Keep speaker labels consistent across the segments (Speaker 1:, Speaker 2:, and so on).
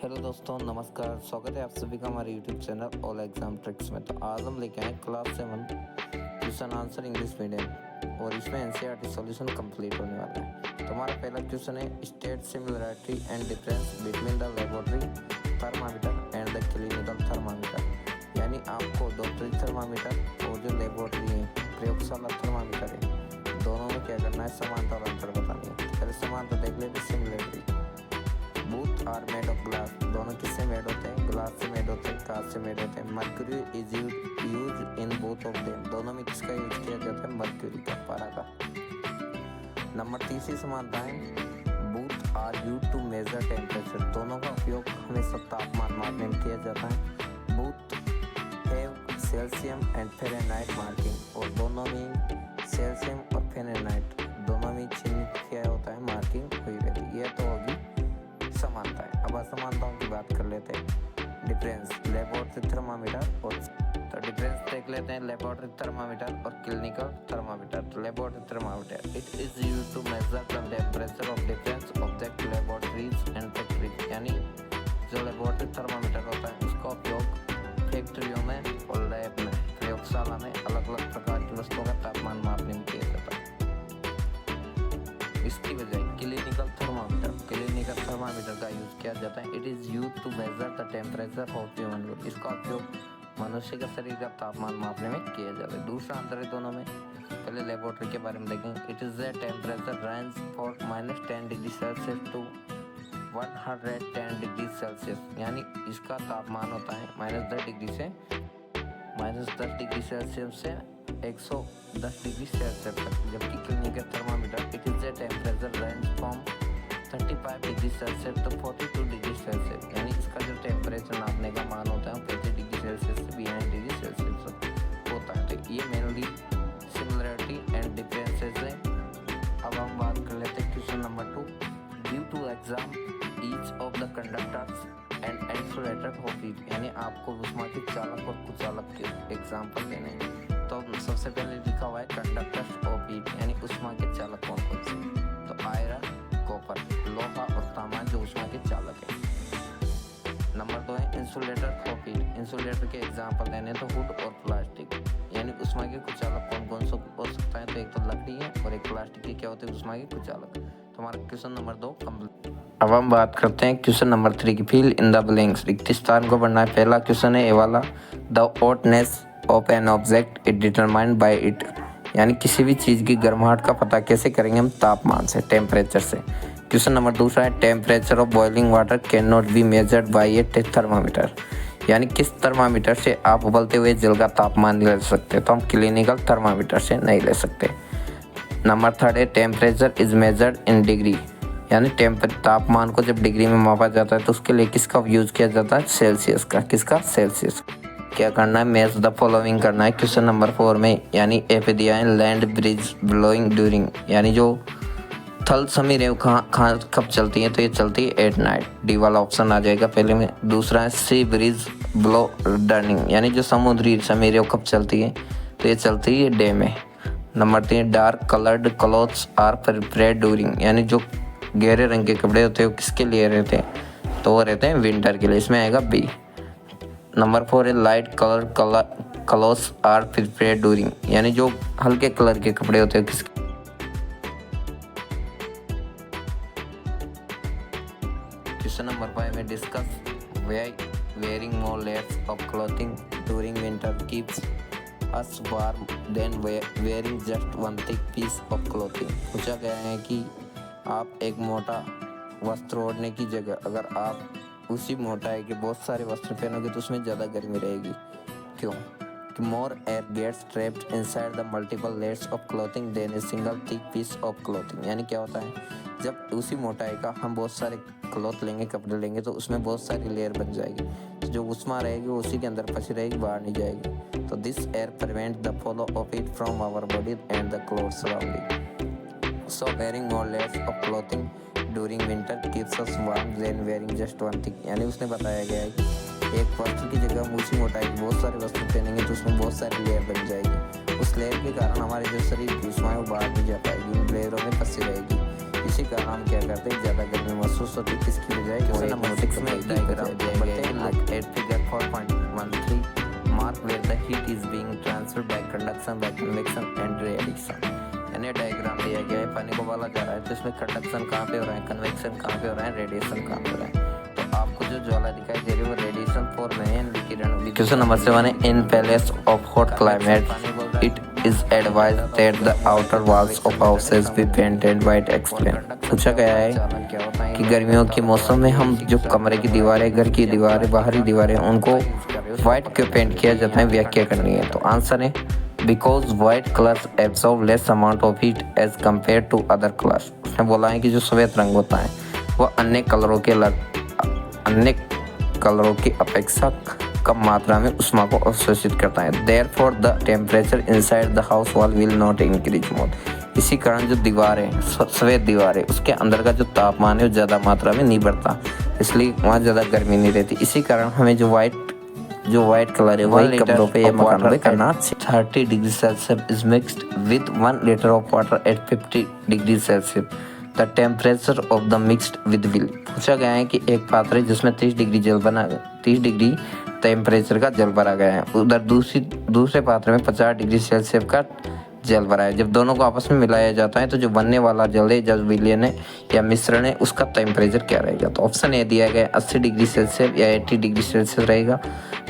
Speaker 1: Hello दोस्तों, नमस्कार। स्वागत है आप सभी का हमारे YouTube channel all exam tricks में। तो आज हम लेके आए class 7 question answer English medium और इसमें एनसीईआरटी सॉल्यूशन कंप्लीट होने वाला है। तो हमारा पहला क्वेश्चन है, state similarity and difference between the laboratory thermometer and the clinical thermometer. यानी आपको डॉक्टरी थर्मामीटर और जो लेबोरेटरी है प्रयोगशाला थर्मामीटर है, दोनों में क्या करना है, समानता और अंतर बतानी है। पहले समानता देख लेते, similarity. Both are made of glass, दोनों किससे मेड होते हैं? ग्लास से मेड होते हैं, कांच से मेड होते हैं। Mercury is use in both of them, दोनों में किसका यूज किया जाता है? मर्क्यूरी का, पारा का। नंबर तीसरी समानता है, both are use to measure temperature, दोनों का उपयोग हमेशा तापमान मापने में किया जाता है। Both have Celsius and Fahrenheit marking, और दोनों में सेल्सियम और फ़ारेनहाइट दोनों में चिन्हित किया होता है, मार्किंग हुई रहती है। यह तो होगी समानता है। अब असमानताओं की बात कर लेते हैं। डिफरेंस, लेबोरेटरी थर्मामीटर और तो डिफरेंस देख लेते हैं, लेबोरेटरी थर्मामीटर और clinical thermometer. Laboratory thermometer, it is used to measure the temperature of different object laboratories and factories. यानी जो लेबोरेटरी थर्मामीटर होता है उसका उपयोग फैक्ट्रियों में और लैब में, प्रयोगशाला में अलग अलग प्रकार की वस्तुओं का तापमान मापने में किया जाता है। इसकी बजाय क्लिनिकल थर्मामीटर का यूज किया जाता है। It is use to measure the temperature of human body, इसका उपयोग मनुष्य का शरीर का तापमान मापने में किया जाता है। दूसरा अंतर है दोनों में। पहले लेबोरेटरी के बारे में देखेंगे। It is the temperature range for -10 degree Celsius to 110 degree Celsius, यानी इसका तापमान होता है -10 डिग्री से -10 डिग्री सेल्सियस से 110 डिग्री सेल्सियस तक। जबकि clinical thermometer, it is the temperature range from 35 degree Celsius तो 42 डिग्री सेल्सियस, यानी इसका जो टेम्परेचर नापने का मान होता है 35 डिग्री सेल्सियस से 42 डिग्री सेल्सियस होता है। तो ये मेनली सिमिलरिटी एंड डिफरेंसेस है। अब हम बात कर लेते हैं question number 2। Due to exam each of the conductors and insulator of heat, यानी आपको ऊष्मा के चालक और कुचालक के एग्जाम्पल देने हैं। तो सबसे पहले लिखा हुआ है कंडक्टर्स ऑफ हीट, यानी ऊष्मा के चालक कौन कौन से? तो आयरन, कॉपर, लोहा और तांबा जो ऊष्मा के चालक है। नंबर 2 है इंसुलेटर ऑफ हीट। इंसुलेटर के एग्जांपल देने तो वुड और प्लास्टिक, यानी ऊष्मा के कुचालक कौन कौन से हो सकता है? तो एक तो लकड़ी है और एक प्लास्टिक की क्या होते हैं? ऊष्मा के कुचालक। तो हमारा क्वेश्चन नंबर 2 कंप्लीट। अब हम बात करते हैं क्वेश्चन नंबर 3 की। फिल इन द ब्लैंक्स, रिक्त स्थान को भरना है। पहला क्वेश्चन है ये वाला, the hotness of an object is determined by it, यानी किसी भी चीज़ की गर्माहट का पता कैसे करेंगे हम? तापमान से, टेम्परेचर से। क्वेश्चन नंबर दूसरा है, temperature of boiling water can not be measured by A thermometer, यानी किस थर्मामीटर से आप उबलते हुए जल का तापमान नहीं ले सकते? तो हम क्लिनिकल थर्मामीटर से नहीं ले सकते। नंबर 3 है, temperature is measured in degree, यानी तापमान को जब डिग्री में मापा जाता है तो उसके लिए किसका यूज किया जाता है? सेल्सियस का। किसका? सेल्सियस। क्या करना है? मैच द फॉलोइंग करना है क्वेश्चन नंबर 4 में, यानी ए पे दिया है लैंड ब्रिज ब्लोइंग ड्यूरिंग, यानी जो थल समीरें कहाँ कब चलती हैं? तो ये चलती है एट नाइट, डी वाला ऑप्शन आ जाएगा पहले में। दूसरा है सी ब्रिज ब्लो डर्निंग, यानी जो समुद्री समीरें कब चलती है? तो ये चलती है डे में। Number 3, dark coloured clothes are prepared during, यानी जो गहरे रंग के कपड़े होते हैं वो किसके लिए रहते हैं? तो वो रहते हैं विंटर के लिए, इसमें आएगा बी। नंबर 4 है light colour clothes are prepared during, यानी जो हल्के कलर के कपड़े होते हैं किसके? क्वेश्चन नंबर 5 में discuss why wearing more layers of clothing during winter keeps us warm than wearing just one thick piece of clothing. पूछा गया है कि आप एक मोटा वस्त्र ओढ़ने की जगह अगर आप उसी मोटाई के बहुत सारे वस्त्र पहनोगे तो उसमें ज़्यादा गर्मी रहेगी। क्यों? कि more air gets trapped inside the multiple layers of clothing than a single thick piece of clothing, यानी क्या होता है, जब उसी मोटाई का हम बहुत सारे क्लॉथ लेंगे, कपड़े लेंगे, तो उसमें बहुत सारी लेयर बन जाएगी, तो जो ऊष्मा रहेगी वो उसी के अंदर फंसी रहेगी, बाहर नहीं जाएगी। तो this air prevent the flow of it from our body and the clothes surrounding. So wearing more layers of clothing during winter keeps us warm than wearing just one thick, यानी उसने बताया गया है कि एक वस्त्र की जगह हम उसी मोटाई के बहुत सारे वस्त्र पहनेंगे तो उसमें बहुत सारी लेयर बन जाएगी। उस लेयर के कारण हमारे जो शरीर की ऊष्मा है वो बाहर नहीं जा पाएगी, उन लेयरों में फंसी रहेगी। इसी कारण हम क्या करते हैं, ज़्यादा गर्मी महसूस होती है। इसकी बजाय क्वेश्चन नंबर 6 में एक डायग्राम दिया गया है, look at figure 4.13 mark where the heat is being transferred by conduction, by convection and radiation. यानी डायग्राम दिया गया है, पानी को उबाला जा रहा है तो इसमें कंडक्शन कहाँ पे हो रहा है, कन्वेक्शन कहाँ पे हो रहा है, रेडिएशन कहाँ पे हो रहा है। तो आपको जो ज्वाला दिखाई दे रही है वो रेडिएशन फॉर्म में है, विकिरण। क्वेश्चन नंबर 7 है, in places of hot climate it is advised that the outer walls of houses be painted white। explain। पूछा गया है कि गर्मियों के मौसम में हम जो कमरे की दीवारें, घर की दीवारें, बाहरी दीवारें, उनको व्हाइट क्यों पेंट किया जाता है, व्याख्या करनी है। तो आंसर है because white colours absorb less amount of heat as compare to other colours. उसने बोला है कि जो सफ़ेद रंग होता है वह अन्य कलरों की अपेक्षा कम मात्रा में ऊष्मा को अवशोषित करता है। Therefore the temperature inside the house wall will not increase more. इसी कारण जो दीवारें, सफ़ेद दीवारें, उसके अंदर का जो तापमान है वो ज़्यादा मात्रा में नहीं बढ़ता, इसलिए वहाँ ज़्यादा गर्मी नहीं रहती। इसी कारण हमें जो वाइट कलर है वही कपड़ों पे या मकानों पे करना। 30 degree Celsius is mixed with 1 litre of water at 50 degree Celsius. The temperature of the mixed with will. पूछा गया है कि एक पात्र है जिसमें 30 डिग्री टेम्परेचर का जल भरा गया है, उधर दूसरे पात्र में 50 डिग्री सेल्सियस का जल भरा है। जब दोनों को आपस में मिलाया जाता है तो जो बनने वाला जल है, जब विलयन है या मिश्रण है, उसका टेम्परेचर क्या रहेगा। तो ऑप्शन ए दिया गया है 80 डिग्री सेल्सियस या 80 डिग्री सेल्सियस रहेगा।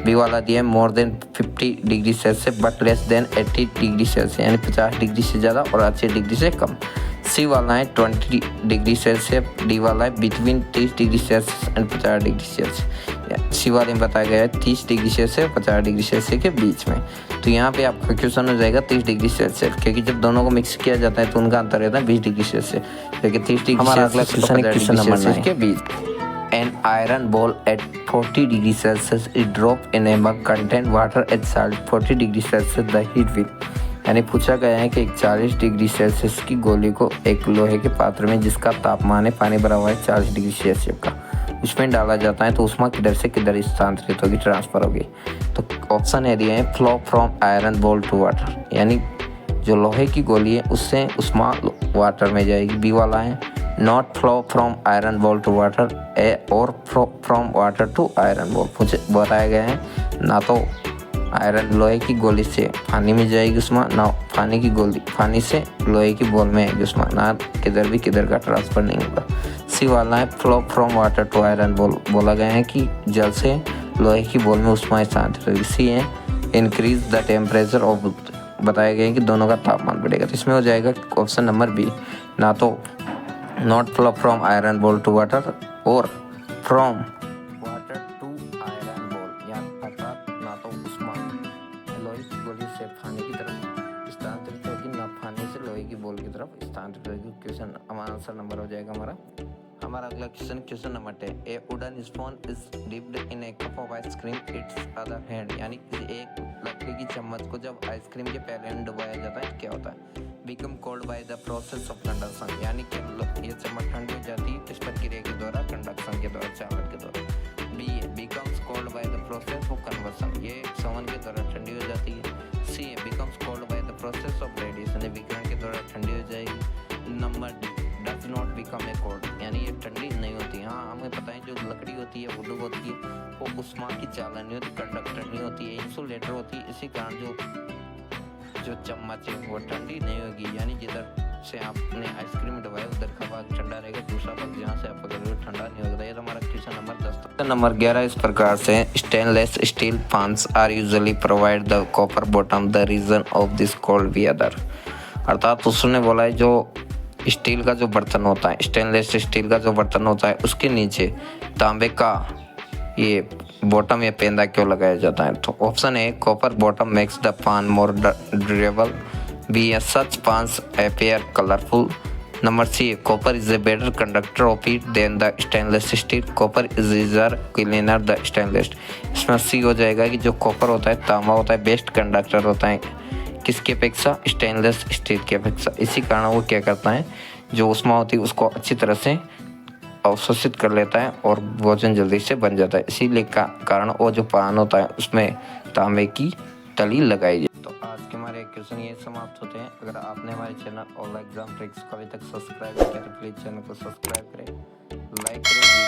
Speaker 1: बी वाला दिया है more than 50 degree Celsius but less than 80 degree Celsius, यानी 50 डिग्री से ज़्यादा और 80 डिग्री से कम। सी वाला है 20 डिग्री सेल्सियस। डी वाला है between 30 degree Celsius and 50 degree Celsius. C वाले में बताया गया है 30 डिग्री सेल्सियस 50 डिग्री सेल्सियस के बीच में। तो यहाँ पे आपका क्वेश्चन हो जाएगा 30 डिग्री सेल्सियस, क्योंकि जब दोनों को मिक्स किया जाता है तो उनका अंतर रहता है 20 डिग्री सेल्सियस, क्योंकि 30 डिग्री सेल्सियस के बीच। An iron ball at 40 degree Celsius is dropped in a mug contain water at salt 40 degree Celsius the heat will। यानी पूछा गया है कि एक 40 डिग्री सेल्सियस की गोली को एक लोहे के पात्र में जिसका तापमान है पानी भरा हुआ है 40 डिग्री सेल्सियस का, उसमें डाला जाता है तो ऊष्मा किधर से किधर स्थानांतरित होगी, ट्रांसफर होगी। तो ऑप्शन ए दिए हैं flow from iron ball to water, यानी जो लोहे की गोली है उससे ऊष्मा वाटर में जाएगी। बी वाला है not flow from iron ball to water, ए और from water to iron ball. मुझे बताया गया है ना तो आयरन लोहे की गोली से पानी में जाएगी उष्मा, ना पानी से लोहे की बॉल में आएगी उष्मा, ना किधर का ट्रांसफर नहीं होगा। सी वाला है flow from water to iron ball, बोला गया है कि जल से लोहे की बॉल में उष्मा स्थानांतरित होगी। सी है इंक्रीज द टेम्परेचर ऑफ, बताया गया है कि दोनों का तापमान बढ़ेगा, तो इसमें हो जाएगा ऑप्शन नंबर बी, ना तो not flow from iron ball to water और from water to iron ball, या अर्थात ना तो उष्मा लोहे की गोली से पानी की तरफ स्थानांतरित होगी, ना पानी से लोहे की बॉल की तरफ स्थानांतरित होगी। क्वेश्चन हमारा आंसर नंबर हो जाएगा हमारा अगला question number 10। A wooden spoon is dipped in A cup of ice cream it's other hand, यानी एक लकड़ी की चम्मच को जब आइसक्रीम के पहले हैंड डुबाया जाता है क्या होता है, become cold by the process of conduction, यानी कि ये चम्मच ठंडी हो जाती है किस प्रक्रिया के द्वारा, कंडक्शन के द्वारा, चालन के द्वारा। B becomes cold by the process of conversion, ये संवन के द्वारा ठंडी हो जाती है। C becomes cold by the process of radiation, विकिरण के द्वारा ठंडी हो जाएगी। Number D does not become a cold, यानी ये ठंडी नहीं होती। हाँ हमें पता है जो लकड़ी होती है वुड होती है वो उष्मा की चालन नहीं होती, कंडक्टर नहीं होती है, इंसुलेटर होती है। इसी कारण जो चम्मच है वो ठंडी नहीं होगी, यानी जिधर से आपने आइसक्रीम डुबाया उधर का भाग ठंडा रहेगा, दूसरा भाग जहाँ से आप पकड़ रहे हो ठंडा नहीं होगा। ये तो हमारा क्वेश्चन नंबर 10। क्वेश्चन नंबर 11 इस प्रकार से stainless steel pans are usually provide the copper bottom the reason of this could be other, अर्थात उसने बोला है जो स्टील का जो बर्तन होता है, स्टेनलेस स्टील का जो बर्तन होता है उसके नीचे तांबे का ये बॉटम या पेंदा क्यों लगाया जाता है। तो option A copper bottom makes the pan more durable, B such pans appear colourful, number C copper is a better conductor of heat than the stainless steel, copper is easier cleaner the stainless. इसमें C हो जाएगा कि जो copper होता है, तांबा होता है, बेस्ट कंडक्टर होता है किसकी अपेक्षा, स्टेनलेस स्टील की अपेक्षा। इसी कारण वो क्या करता है जो ऊष्मा होती है उसको अच्छी तरह से अवशोषित कर लेता है और भोजन जल्दी से बन जाता है। इसीलिए कारण वो जो पान होता है उसमें तांबे की तली लगाई जाए। तो आज के हमारे नोटिफिकेशन यही समाप्त होते हैं। अगर आपने हमारे चैनल ऑल एग्जाम ट्रिक्स को अभी तक सब्सक्राइब नहीं किया तो प्लीज़ चैनल को सब्सक्राइब करें, लाइक करें वीडियो